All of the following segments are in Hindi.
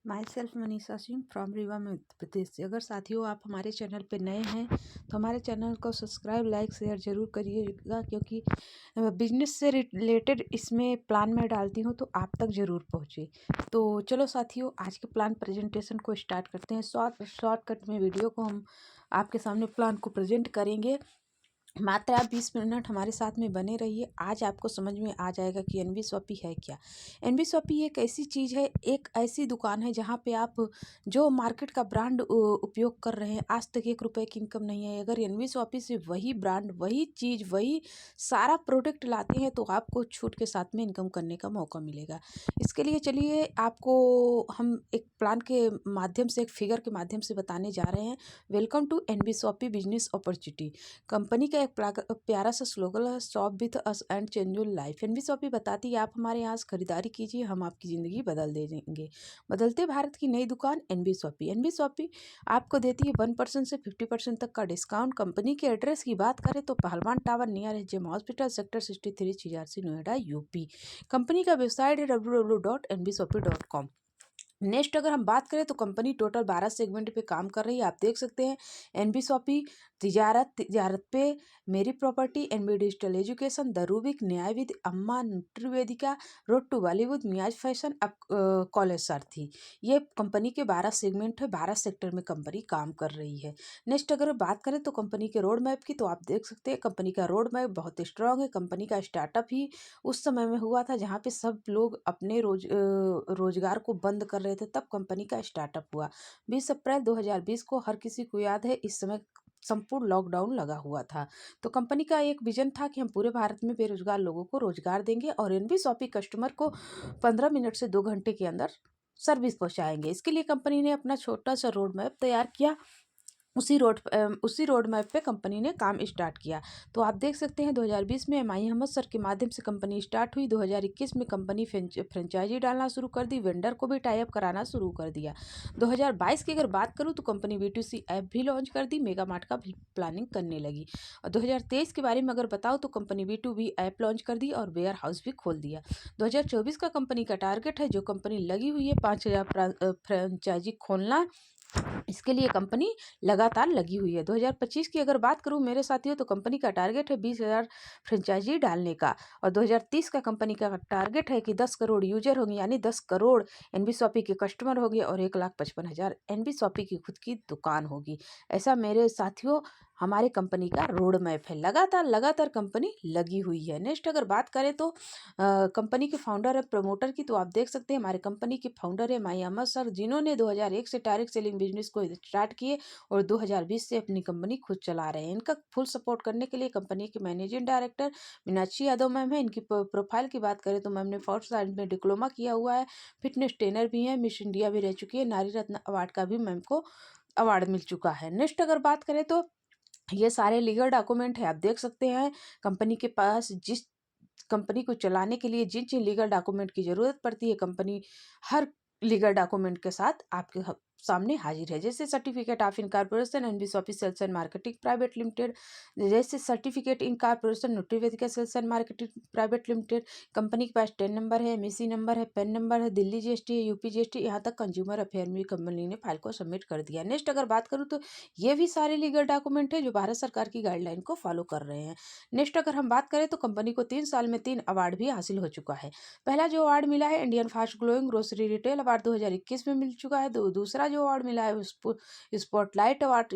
My self Manisha Singh from Rewa Madhya Pradesh से। अगर साथियों आप हमारे चैनल पर नए हैं तो हमारे चैनल को सब्सक्राइब लाइक शेयर ज़रूर करिएगा, क्योंकि बिजनेस से रिलेटेड इसमें प्लान मैं डालती हूँ तो आप तक ज़रूर पहुँचे। तो चलो साथियों, आज के प्लान प्रेजेंटेशन को स्टार्ट करते हैं। शॉर्टकट में वीडियो को हम आपके सामने प्लान को प्रेजेंट करेंगे। मात्र आप 20 मिनट हमारे साथ में बने रहिए। आज आपको समझ में आ जाएगा कि एनबी है क्या। एनबी एक ऐसी चीज़ है, एक ऐसी दुकान है जहाँ पे आप जो मार्केट का ब्रांड उपयोग कर रहे हैं, आज तक 1 रुपये की इनकम नहीं है। अगर एनबी से वही ब्रांड, वही चीज़, वही सारा प्रोडक्ट लाते हैं तो आपको छूट के साथ में इनकम करने का मौका मिलेगा। इसके लिए चलिए आपको हम एक प्लान के माध्यम से, एक फिगर के माध्यम से बताने जा रहे हैं। Welcome to NB business opportunity. Company का एक प्यारा सा स्लोगन है, shop with us and change your life. NB बताती है आप हमारे यहाँ से खरीदारी कीजिए, हम आपकी ज़िंदगी बदल दे देंगे। बदलते भारत की नई दुकान एनबी आपको देती है 1% से 50% तक का डिस्काउंट। कंपनी के एड्रेस की बात करें तो Pahalwan tower near gem hospital sector 63 CRC Noida UP. Company का वेबसाइट है www.nbshopee.com। नेक्स्ट अगर हम बात करें तो कंपनी टोटल 12 सेगमेंट पे काम कर रही है। आप देख सकते हैं एनबी तिजारत पे, मेरी property, NB digital education, the Rubik, Nyay Vidhi, Amma Nutrivedika, road to Bollywood, Miyaz fashion, अब कॉलेज सारथी। ये कंपनी के 12 सेगमेंट है, 12 सेक्टर में कंपनी काम कर रही है। नेक्स्ट अगर बात करें तो कंपनी के रोड मैप की, तो आप देख सकते हैं कंपनी का रोड मैप बहुत स्ट्रांग है। कंपनी का स्टार्टअप ही उस समय में हुआ था जहाँ पे सब लोग अपने रोजगार को बंद कर रहे थे, तब कंपनी का स्टार्टअप हुआ। 20 अप्रैल 2020 को हर किसी को याद है, इस समय संपूर्ण लॉकडाउन लगा हुआ था। तो कंपनी का एक विजन था कि हम पूरे भारत में बेरोजगार लोगों को रोजगार देंगे और एनबी कस्टमर को 15 मिनट से 2 घंटे के अंदर सर्विस पहुंचाएंगे। इसके लिए कंपनी ने अपना छोटा सा रोड मैप तैयार किया। उसी रोड मैप पे कंपनी ने काम स्टार्ट किया। तो आप देख सकते हैं 2020 में एमआई अहमद सर के माध्यम से कंपनी स्टार्ट हुई। 2021 में कंपनी फ्रेंचाइजी डालना शुरू कर दी, वेंडर को भी टाई अप कराना शुरू कर दिया। 2022 की अगर बात करूँ तो कंपनी B2C ऐप भी लॉन्च कर दी, मेगा मार्ट का भी प्लानिंग करने लगी। और 2023 के बारे में अगर बताओ तो कंपनी B2B ऐप लॉन्च कर दी और वेयर हाउस भी खोल दिया। 2024 का कंपनी का टारगेट है, जो कंपनी लगी हुई है 5000 फ्रेंचाइजी खोलना, इसके लिए कंपनी लगातार लगी हुई है। 2025 की अगर बात करूं मेरे साथियों तो कंपनी का टारगेट है 20,000 फ्रेंचाइजी डालने का। और 2030 का कंपनी का टारगेट है कि 10 करोड़ यूजर होंगे, यानी 10 करोड़ एनबी के कस्टमर होंगे और 1,55,000 एनबी की खुद की दुकान होगी। ऐसा मेरे साथियों हमारे कंपनी का रोड मैप है। लगातार कंपनी लगी हुई है। नेक्स्ट अगर बात करें तो कंपनी के फाउंडर है प्रमोटर की, तो आप देख सकते हैं हमारे कंपनी के फाउंडर है माई अहमद सर, जिन्होंने 2001 से डायरेक्ट सेलिंग बिजनेस को स्टार्ट किए और 2020 से अपनी कंपनी खुद चला रहे हैं। इनका फुल सपोर्ट करने के लिए कंपनी के managing director Meenakshi Yadav ma'am है। इनकी प्रोफाइल की बात करें तो मैम ने फोर्थ साइड में डिप्लोमा किया हुआ है, फिटनेस ट्रेनर भी है, मिस इंडिया भी रह चुकी है, नारी रत्न अवार्ड का भी मैम को अवार्ड मिल चुका है। नेक्स्ट अगर बात करें तो ये सारे लीगल डॉक्यूमेंट है। आप देख सकते हैं कंपनी के पास जिस कंपनी को चलाने के लिए जिन जिन लीगल डॉक्यूमेंट की जरूरत पड़ती है, कंपनी हर लीगल डॉक्यूमेंट के साथ आपके सामने हाजिर है। जैसे certificate of incorporation NB sales and marketing private limited, जैसे certificate incorporation Nutrivedika sales and marketing private limited. Company के पास टेन नंबर है, एमईसी नंबर है, पेन नंबर है, दिल्ली जीएसटी है, यूपी जीएसटी, यहाँ तक कंज्यूमर अफेयर में कंपनी ने फाइल को सबमिट कर दिया। नेक्स्ट अगर बात करूँ तो ये भी सारे लीगल डॉक्यूमेंट है जो भारत सरकार की गाइडलाइन को फॉलो कर रहे हैं। नेक्स्ट अगर हम बात करें तो कंपनी को 3 साल में 3 अवार्ड भी हासिल हो चुका है। पहला जो अवार्ड मिला है Indian fast growing grocery retail award 2021 में मिल चुका है। दूसरा जो अवार्ड मिला है spotlight award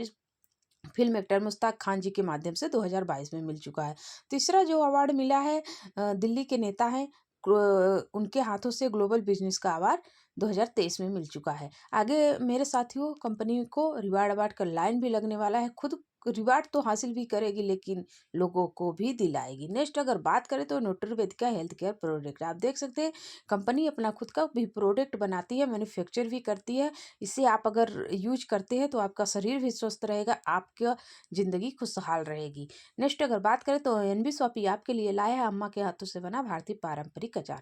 film actor Mushtaq Khan ji के माध्यम से 2022 में मिल चुका है। तीसरा जो अवार्ड मिला है दिल्ली के नेता हैं उनके हाथों से ग्लोबल बिजनेस का अवार्ड 2023 में मिल चुका है। आगे मेरे साथियों कंपनी को रिवार्ड अवार्ड का लाइन भी लगने वाला है। खुद रिवार्ड तो हासिल भी करेगी लेकिन लोगों को भी दिलाएगी। नेक्स्ट अगर बात करें तो न्यूट्रीवेदिका हेल्थ केयर प्रोडक्ट, आप देख सकते हैं कंपनी अपना खुद का भी प्रोडक्ट बनाती है, मैन्युफैक्चर भी करती है। इसे आप अगर यूज करते हैं तो आपका शरीर भी स्वस्थ रहेगा, आपका जिंदगी खुशहाल रहेगी। नेक्स्ट अगर बात करें तो एनबी आपके लिए लाया है अम्मा के हाथों से बना भारतीय पारंपरिक अचार।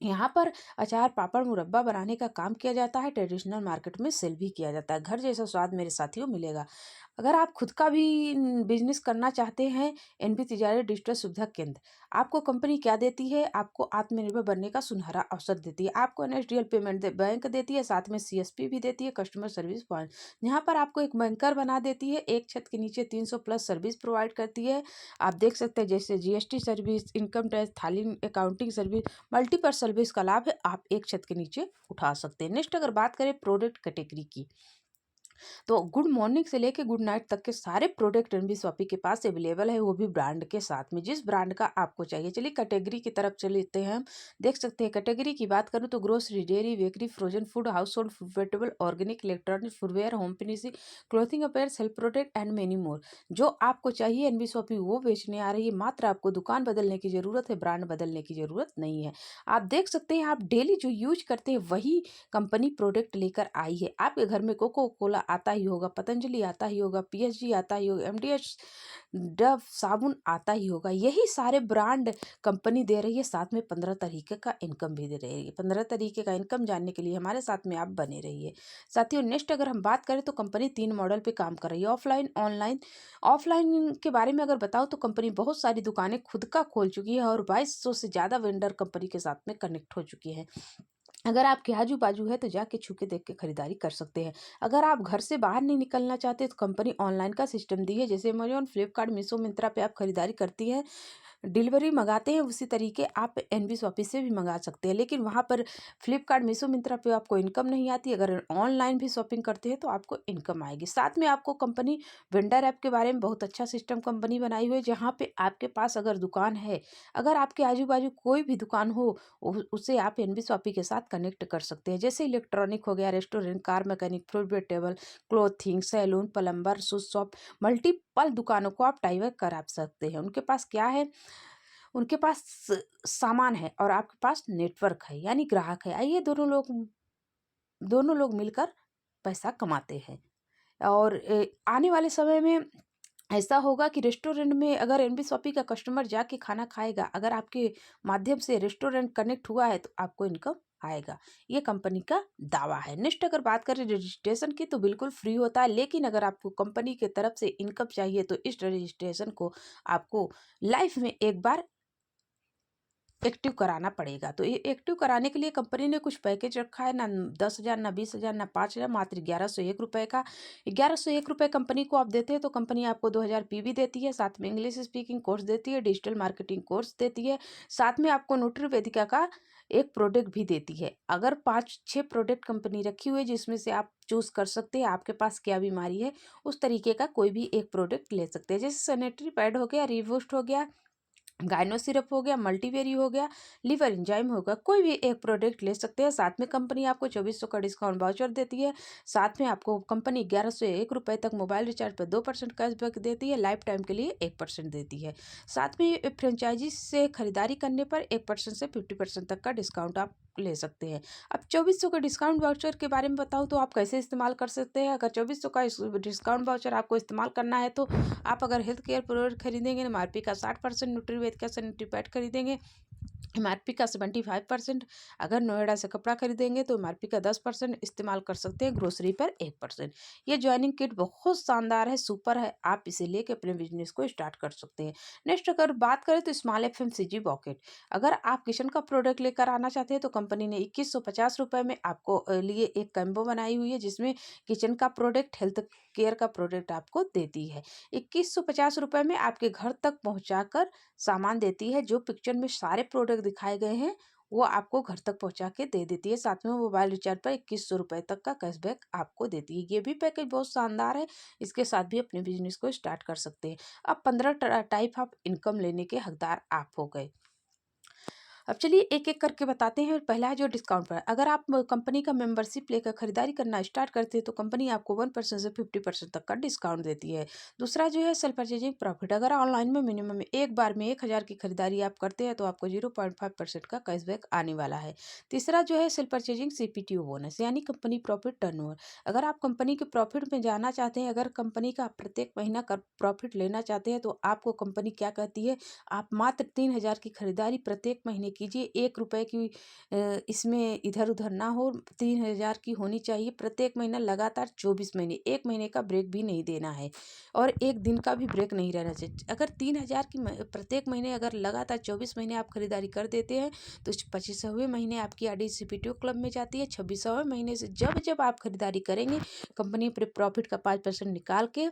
यहाँ पर अचार, पापड़, मुरब्बा बनाने का काम किया जाता है। ट्रेडिशनल मार्केट में सेल भी किया जाता है। घर जैसा स्वाद मेरे साथियों मिलेगा। अगर आप खुद का भी बिजनेस करना चाहते हैं, एनबी तिजारत डिजिटल सुविधा केंद्र आपको कंपनी क्या देती है? आपको आत्मनिर्भर बनने का सुनहरा अवसर देती है। आपको एनएसडीएल पेमेंट बैंक देती है, साथ में सीएसपी भी देती है, कस्टमर सर्विस पॉइंट। यहाँ पर आपको एक बैंकर बना देती है। एक छत के नीचे 300 प्लस सर्विस प्रोवाइड करती है। आप देख सकते हैं जैसे जीएसटी सर्विस, इनकम टैक्स, थाली अकाउंटिंग सर्विस, मल्टीपल सर्विस का लाभ है आप एक छत के नीचे उठा सकते हैं। नेक्स्ट अगर बात करें प्रोडक्ट कैटेगरी की, तो गुड मॉर्निंग से लेके गुड नाइट तक के सारे प्रोडक्ट एनबी शॉपी के पास अवेलेबल है, वो भी ब्रांड के साथ में, जिस ब्रांड का आपको चाहिए। चलिए कैटेगरी की तरफ चलते हैं हम। देख सकते हैं कैटेगरी की बात करूँ तो grocery, dairy, bakery, frozen food, house hold, vegetable, organic, electronic, footwear, home finishing, clothing appears, health product and many more. जो आपको चाहिए एनबी शॉपी वो बेचने आ रही है। मात्र आपको दुकान बदलने की जरूरत है, ब्रांड बदलने की जरूरत नहीं है। आप देख सकते हैं आप डेली जो यूज करते हैं वही कंपनी प्रोडक्ट लेकर आई है। आपके घर में कोको कोला आता ही होगा, पतंजलि आता ही होगा, पीएचडी आता ही होगा, एमडीएच, डव साबुन आता ही होगा। यही सारे ब्रांड कंपनी दे रही है, साथ में 15 तरीके का इनकम भी दे रही है। 15 तरीके का इनकम जानने के लिए हमारे साथ में आप बने रहिए। साथियों नेक्स्ट अगर हम बात करें तो कंपनी 3 मॉडल पे काम कर रही है, ऑफलाइन, ऑनलाइन। ऑफलाइन के बारे में अगर बताओ तो कंपनी बहुत सारी दुकानें खुद का खोल चुकी है और 2200 से ज़्यादा वेंडर कंपनी के साथ में कनेक्ट हो चुकी है। अगर आपके आजू बाजू है तो जाके छू के देख के खरीदारी कर सकते हैं। अगर आप घर से बाहर नहीं निकलना चाहते तो कंपनी ऑनलाइन का सिस्टम दी है। जैसे अमेजोन, फ्लिपकार्ट, मीशो, मिंत्रा पे आप खरीदारी करती हैं, डिलीवरी मंगाते हैं, उसी तरीके आप एनबी शॉपी से भी मंगा सकते हैं। लेकिन वहाँ पर फ्लिपकार्ट, मीशो, मिंत्रा पे आपको इनकम नहीं आती। अगर ऑनलाइन भी शॉपिंग करते हैं तो आपको इनकम आएगी। साथ में आपको कंपनी वेंडर ऐप के बारे में बहुत अच्छा सिस्टम कंपनी बनाई हुई है, जहाँ पे आपके पास अगर दुकान है, अगर आपके आजू बाजू कोई भी दुकान हो, उसे आप एनबी शॉपी के साथ कनेक्ट कर सकते हैं। जैसे इलेक्ट्रॉनिक हो गया, restaurant, car mechanic, food vegetable, clothing, salon, plumber, shoes shop, multiple दुकानों को आप डाइवर्ट करा सकते हैं। उनके पास क्या है? उनके पास सामान है और आपके पास नेटवर्क है, यानी ग्राहक है। आइए दोनों लोग मिलकर पैसा कमाते हैं। और आने वाले समय में ऐसा होगा कि रेस्टोरेंट में अगर एनबी शॉपी का कस्टमर जाके खाना खाएगा, अगर आपके माध्यम से रेस्टोरेंट कनेक्ट हुआ है तो आपको इनकम आएगा। ये कंपनी का दावा है। नेक्स्ट अगर बात करें रजिस्ट्रेशन की तो बिल्कुल फ्री होता है, लेकिन अगर आपको कंपनी की तरफ से इनकम चाहिए तो इस रजिस्ट्रेशन को आपको लाइफ में एक बार एक्टिव कराना पड़ेगा। तो ये एक्टिव कराने के लिए कंपनी ने कुछ पैकेज रखा है, ना 10,000, ना 20,000, ना 5,000, मात्र 1101 रुपये का। 1101 रुपये कंपनी को आप देते हैं तो कंपनी आपको 2000 पीवी देती है, साथ में इंग्लिश स्पीकिंग कोर्स देती है, डिजिटल मार्केटिंग कोर्स देती है, साथ में आपको न्यूट्री वेदिका का एक प्रोडक्ट भी देती है। अगर 5-6 प्रोडक्ट कंपनी रखी हुई है जिसमें से आप चूज कर सकते हैं आपके पास क्या बीमारी है, उस तरीके का कोई भी एक प्रोडक्ट ले सकते हैं। जैसे सैनिटरी पैड हो गया, रिबूस्ट हो गया, गाइनो सिरप हो गया, मल्टीवेरी हो गया, लिवर एंजाइम होगा, कोई भी एक प्रोडक्ट ले सकते हैं। साथ में कंपनी आपको 2400 का डिस्काउंट वाउचर देती है। साथ में आपको कंपनी 1101 रुपये तक मोबाइल रिचार्ज पर 2% कैशबैक देती है, लाइफ टाइम के लिए 1% देती है। साथ में फ्रेंचाइजी से खरीदारी करने पर 1% से 50% तक का डिस्काउंट आप ले सकते हैं। अब 2400 का डिस्काउंट वाउचर के बारे में बताऊँ तो आप कैसे इस्तेमाल कर सकते हैं। अगर 2400 का डिस्काउंट वाउचर आपको इस्तेमाल करना है तो आप अगर हेल्थ केयर प्रोडक्ट खरीदेंगे, एमआरपी का 60%, न्यूट्रीवेद का सैनिटरी पैड खरीदेंगे, एमआरपी का 75%, अगर नोएडा से कपड़ा खरीदेंगे तो एमआरपी का 10% इस्तेमाल कर सकते हैं, ग्रोसरी पर 1%। ये ज्वाइनिंग किट बहुत शानदार है, सुपर है, आप इसे लेके अपने बिजनेस को स्टार्ट कर सकते हैं। नेक्स्ट अगर बात करें तो स्मॉल एफएमसीजी बॉकेट, अगर आप किचन का प्रोडक्ट लेकर आना चाहते हैं तो कंपनी ने 2150 रुपये में आपको लिए एक कम्बो बनाई हुई है, जिसमें किचन का प्रोडक्ट, हेल्थ केयर का प्रोडक्ट आपको देती है। 2150 रुपये में आपके घर तक पहुँचाकर सामान देती है। जो पिक्चर में सारे प्रोडक्ट दिखाए गए हैं वो आपको घर तक पहुंचा के दे देती है। साथ में मोबाइल रिचार्ज पर 2100 रुपये तक का कैशबैक आपको देती है। ये भी पैकेज बहुत शानदार है, इसके साथ भी अपने बिजनेस को स्टार्ट कर सकते हैं। अब 15 टाइप ऑफ इनकम लेने के हकदार आप हो गए। अब चलिए एक एक करके बताते हैं। पहला है जो डिस्काउंट पर, अगर आप कंपनी का मेंबरशिप लेकर खरीदारी करना स्टार्ट करते हैं तो कंपनी आपको 1% से 50% तक का डिस्काउंट देती है। दूसरा जो है सेल्फ परचेजिंग प्रॉफिट, अगर ऑनलाइन में मिनिमम एक बार में 1000 की खरीदारी आप करते हैं तो आपको 0.5% का कैशबैक आने वाला है। तीसरा जो है सेल्फ परचेजिंग सीपीटीओ बोनस, यानी कंपनी प्रॉफिट टर्नओवर, अगर आप कंपनी के प्रॉफिट में जाना चाहते हैं, अगर कंपनी का प्रत्येक महीना का प्रॉफिट लेना चाहते हैं तो आपको कंपनी क्या कहती है, आप मात्र 3000 की खरीदारी प्रत्येक महीने कीजिए, 1 रुपए की इसमें इधर-उधर ना हो, 3000 की होनी चाहिए प्रत्येक महीना लगातार 24 महीने, 1 महीने का ब्रेक भी नहीं देना है और 1 दिन का भी ब्रेक नहीं रहना चाहिए। अगर 3000 की प्रत्येक महीने अगर लगातार 24 महीने आप खरीदारी कर देते हैं, तो 25वें महीने आपकी आरडी सीपीटीओ क्लब में जाती है। 26वें महीने से जब-जब आप खरीदारी करेंगे, कंपनी अपने प्रॉफिट का 5% निकाल के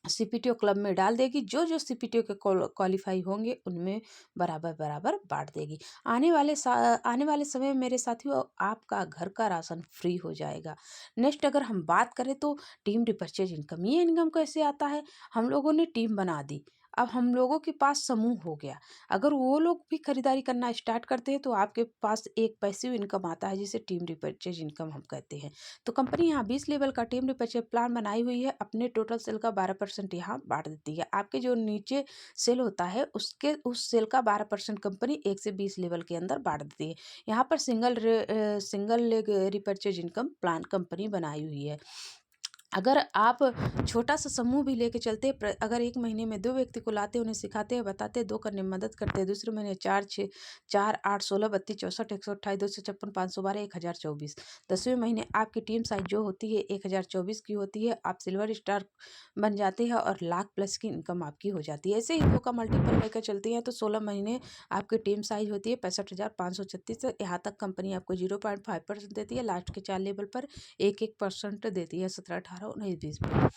सीपीटीओ क्लब में डाल देगी। जो जो सीपीटीओ के क्वालिफाई होंगे उनमें बराबर बराबर बांट देगी। आने वाले समय में मेरे साथियों आपका घर का राशन फ्री हो जाएगा। नेक्स्ट अगर हम बात करें तो टीम रिपर्चेज इनकम, ये इनकम कैसे आता है? हम लोगों ने टीम बना दी, अब हम लोगों के पास समूह हो गया। अगर वो लोग भी खरीदारी करना स्टार्ट करते हैं तो आपके पास एक पैसिव इनकम आता है जिसे टीम रिपर्चेज इनकम हम कहते हैं। तो कंपनी यहाँ 20 लेवल का टीम रिपर्चेज प्लान बनाई हुई है, अपने टोटल सेल का 12% यहाँ बांट देती है। आपके जो नीचे सेल होता है उसके उस सेल का 12% कंपनी 1 से 20 लेवल के अंदर बांट देती है। यहाँ पर single leg repurchase income plan company बनाई हुई है। अगर आप छोटा सा समूह भी लेके चलते हैं, अगर 1 महीने में 2 व्यक्ति को लाते हैं, उन्हें सिखाते हैं, बताते हैं, 2 करने में मदद करते हैं, दूसरे महीने 4, 6, 4, 8, 16, 32, 64, 128, 256, 512, 1024। 10वें महीने आपकी टीम साइज जो होती है 1024 की होती है, आप सिल्वर स्टार बन जाते हैं और लाख प्लस की इनकम आपकी हो जाती है। ऐसे ही 2 का मल्टीपल लेकर चलती हैं तो 16 महीने आपकी टीम साइज होती है 65,536। यहाँ तक कंपनी आपको 0.5% देती है, लास्ट के 4 लेवल पर 1-1% देती है 17, 18, 19, 20 में।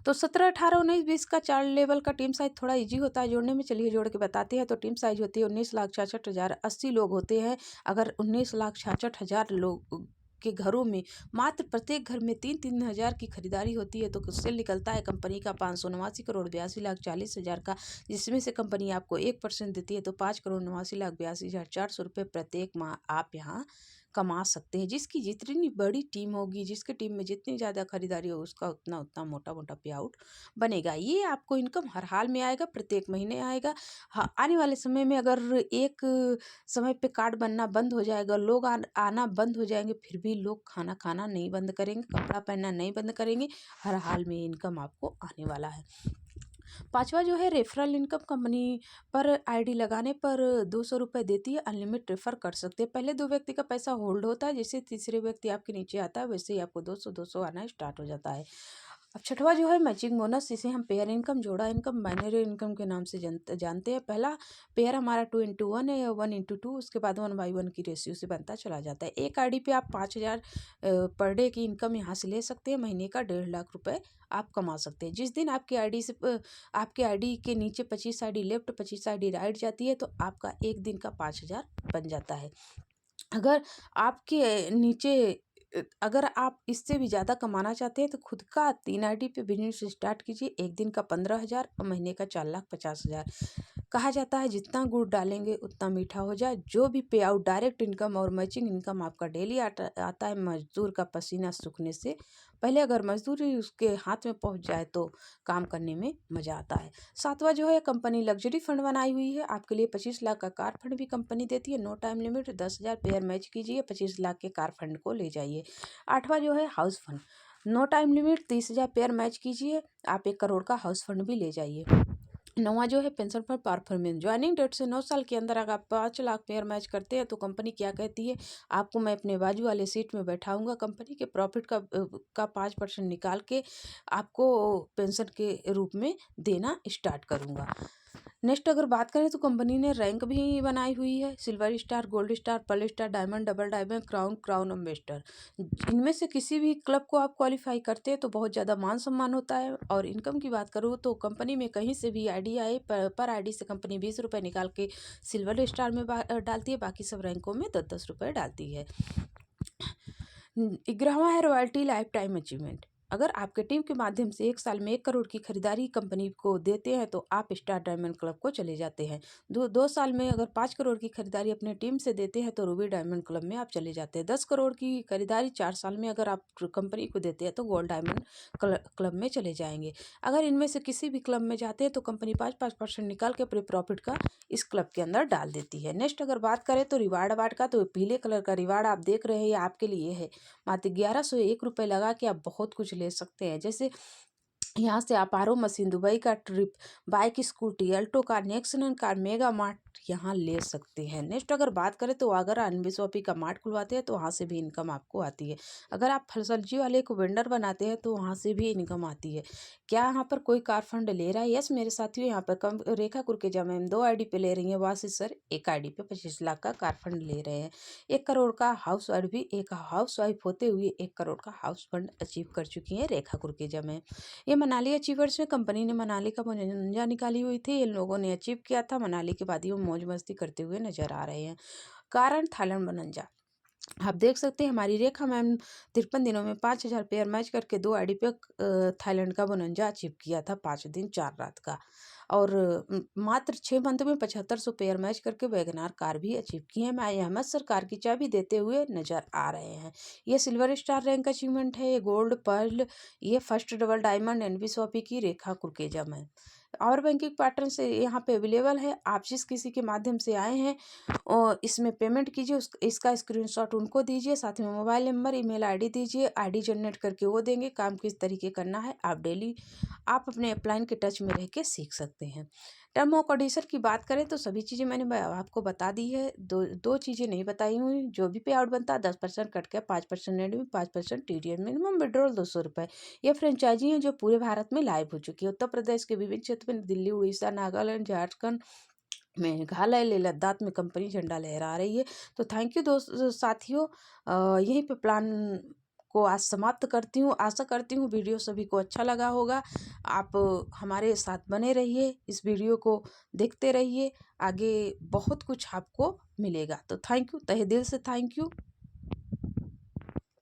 तो 17, 18, 19, 20 का 4 लेवल का टीम साइज थोड़ा इजी होता है जोड़ने में, चलिए जोड़ के बताते हैं। तो टीम साइज होती है 19,66,000, 80 लोग होते हैं। अगर 19,66,000 लोग के घरों में मात्र प्रत्येक घर में 3-3 हज़ार की खरीदारी होती है तो सेल निकलता है कंपनी का 589,82,40,000 का, जिसमें से कंपनी आपको 1% देती है तो 5,89,82,400 रुपये प्रत्येक माह आप यहाँ कमा सकते हैं। जिसकी जितनी बड़ी टीम होगी, जिसके टीम में जितनी ज़्यादा खरीदारी हो, उसका उतना उतना मोटा मोटा पे आउट बनेगा। ये आपको इनकम हर हाल में आएगा, प्रत्येक महीने आएगा। हाँ, आने वाले समय में अगर एक समय पे कार्ड बनना बंद हो जाएगा, लोग आना बंद हो जाएंगे, फिर भी लोग खाना खाना नहीं बंद करेंगे, कपड़ा पहनना नहीं बंद करेंगे। हर हाल में इनकम आपको आने वाला है। 5वां जो है रेफरल इनकम, कंपनी पर आईडी लगाने पर 200 रुपये देती है, अनलिमिटेड रेफर कर सकते हैं। पहले 2 व्यक्ति का पैसा होल्ड होता है, जैसे तीसरे व्यक्ति आपके नीचे आता है वैसे ही आपको 200 आना स्टार्ट हो जाता है। अब 6वां जो है मैचिंग बोनस, इसे हम पेयर इनकम, जोड़ा इनकम, बाइनरी इनकम के नाम से जानते हैं। पहला पेयर हमारा 2x1 है या 1x2, उसके बाद 1/1 की रेशियो से बनता चला जाता है। एक आईडी पे आप 5,000 पर डे की इनकम यहाँ से ले सकते हैं। महीने का 1.5 लाख रुपए आप कमा सकते हैं। जिस दिन आपकी आईडी के नीचे 25 आईडी लेफ्ट 25 आईडी राइट जाती है तो आपका एक दिन का 5,000 बन जाता है। अगर आपके नीचे अगर आप इससे भी ज़्यादा कमाना चाहते हैं तो खुद का 3 आईडी पे बिजनेस स्टार्ट कीजिए। एक दिन का 15,000 और महीने का 4,50,000। कहा जाता है जितना गुड़ डालेंगे उतना मीठा हो जाए। जो भी पे आउट डायरेक्ट इनकम और मैचिंग इनकम आपका डेली आता है मजदूर का पसीना सूखने से पहले, अगर मजदूरी उसके हाथ में पहुंच जाए तो काम करने में मज़ा आता है। 7वां जो है कंपनी लग्जरी फंड बनाई हुई है, आपके लिए 25 लाख का कार फंड भी कंपनी देती है। No time limit, 10,000 pair match कीजिए, 25 लाख के कार फंड को ले जाइए। 8वां जो है house fund, no time limit, 30,000 pair match कीजिए, आप 1 करोड़ का हाउस फंड भी ले जाइए। 9वां जो है pension for performance, joining date से 9 साल के अंदर अगर आप 5 लाख पेयर मैच करते हैं तो कंपनी क्या कहती है, आपको मैं अपने बाजू वाले सीट में बैठाऊंगा, कंपनी के प्रॉफिट का 5% निकाल के आपको पेंशन के रूप में देना स्टार्ट करूंगा। नेक्स्ट अगर बात करें तो कंपनी ने रैंक भी बनाई हुई है, silver star, gold star, pearl star, diamond, double diamond, crown ambassador. इनमें से किसी भी क्लब को आप क्वालिफाई करते हैं तो बहुत ज़्यादा मान सम्मान होता है। और इनकम की बात करूँ तो कंपनी में कहीं से भी आईडी आए पर आईडी से कंपनी 20 रुपये निकाल के सिल्वर स्टार में डालती है, बाकी सब रैंकों में 10-10 रुपये डालती है। 11वां है रॉयल्टी लाइफ टाइम अचीवमेंट, अगर आपके टीम के माध्यम से 1 साल में 1 करोड़ की खरीदारी कंपनी को देते हैं तो आप स्टार डायमंड क्लब को चले जाते हैं। 2 साल में अगर 5 करोड़ की खरीदारी अपने टीम से देते हैं तो रूबी डायमंड क्लब में आप चले जाते हैं। 10 करोड़ की खरीदारी 4 साल में अगर आप कंपनी को देते हैं तो गोल्ड डायमंड क्लब में चले जाएंगे। अगर इनमें से किसी भी क्लब में जाते हैं तो कंपनी 5% निकाल के अपने प्रॉफिट का इस क्लब के अंदर डाल देती है। नेक्स्ट अगर बात करें तो रिवार्ड अवार्ड का, तो पीले कलर का रिवार्ड आप देख रहे हैं ये आपके लिए है। मात्र 1101 रुपये लगा के आप बहुत कुछ ले सकते हैं। जैसे यहाँ से आप आर ओ मशीन, दुबई का trip, bike, scooty, Alto car, Nexon car, mega mart यहाँ ले सकते हैं। नेक्स्ट अगर बात करें तो अगर अनबी शॉपी का मार्ट खुलवाते हैं तो वहाँ से भी इनकम आपको आती है। अगर आप फल सब्जी वाले को वेंडर बनाते हैं तो वहाँ से भी इनकम आती है। क्या यहाँ पर कोई कार फंड ले रहा है? यस मेरे साथियों, यहाँ पर कम रेखा कुरकेजा मैम 2 आईडी पे ले रही हैं, वासी सर 1 आईडी पे 25 लाख का कार फंड ले रहे हैं। 1 करोड़ का हाउस वाइफ भी, एक हाउस वाइफ होते हुए 1 करोड़ का हाउस फंड अचीव कर चुकी है रेखा कुरकेजा मैम। ये मनाली अचीवर्स में कंपनी ने मनाली का मुंजा निकाली हुई थी, इन लोगों ने अचीव किया था। मनाली के बाद ये मौज मस्ती करते हुए नजर आ रहे हैं। कारण थाईलैंड बनंजा, आप देख सकते हैं हमारी रेखा मैम 53 दिनों में 5000 पेयर मैच करके 2 आईडी पे थाईलैंड का बनंजा अचीव किया था 5 दिन 4 रात का। और मात्र 6 मंथ में 7500 पेयर मैच करके वैगनार कार भी अचीव की है। माई अहमद सर कार की चाबी देते हुए नजर आ रहे हैं। ये सिल्वर स्टार रैंक अचीवमेंट है, ये गोल्ड पर्ल, ये first double diamond NB Shopee की रेखा कुरकेजा में। और बैंकिंग पैटर्न से यहाँ पे अवेलेबल है। आप जिस किसी के माध्यम से आए हैं और इसमें पेमेंट कीजिए, इसका स्क्रीनशॉट उनको दीजिए, साथ में मोबाइल नंबर, ईमेल आईडी दीजिए, आईडी जनरेट करके वो देंगे। काम किस तरीके करना है आप डेली आप अपने अपलाइन के टच में रह के सीख सकते हैं। टर्म और कंडीशन की बात करें तो सभी चीज़ें मैंने आपको बता दी है। दो चीज़ें नहीं बताई हुई। जो भी पे आउट बनता है 10% कट के 5% एडमिन, 5% TDS, मिनिमम विड्रॉल 200 रुपये। ये फ्रेंचाइजी हैं जो पूरे भारत में लाइव हो चुकी है। उत्तर प्रदेश के विभिन्न क्षेत्र में, दिल्ली, उड़ीसा, नागालैंड, झारखंड, मेघालय, लेह लद्दाख में कंपनी झंडा लहरा रही है। तो थैंक यू दोस्त साथियों, यहीं पे प्लान को आज समाप्त करती हूँ। आशा करती हूँ वीडियो सभी को अच्छा लगा होगा। आप हमारे साथ बने रहिए, इस वीडियो को देखते रहिए, आगे बहुत कुछ आपको मिलेगा। तो थैंक यू, तहे दिल से थैंक यू।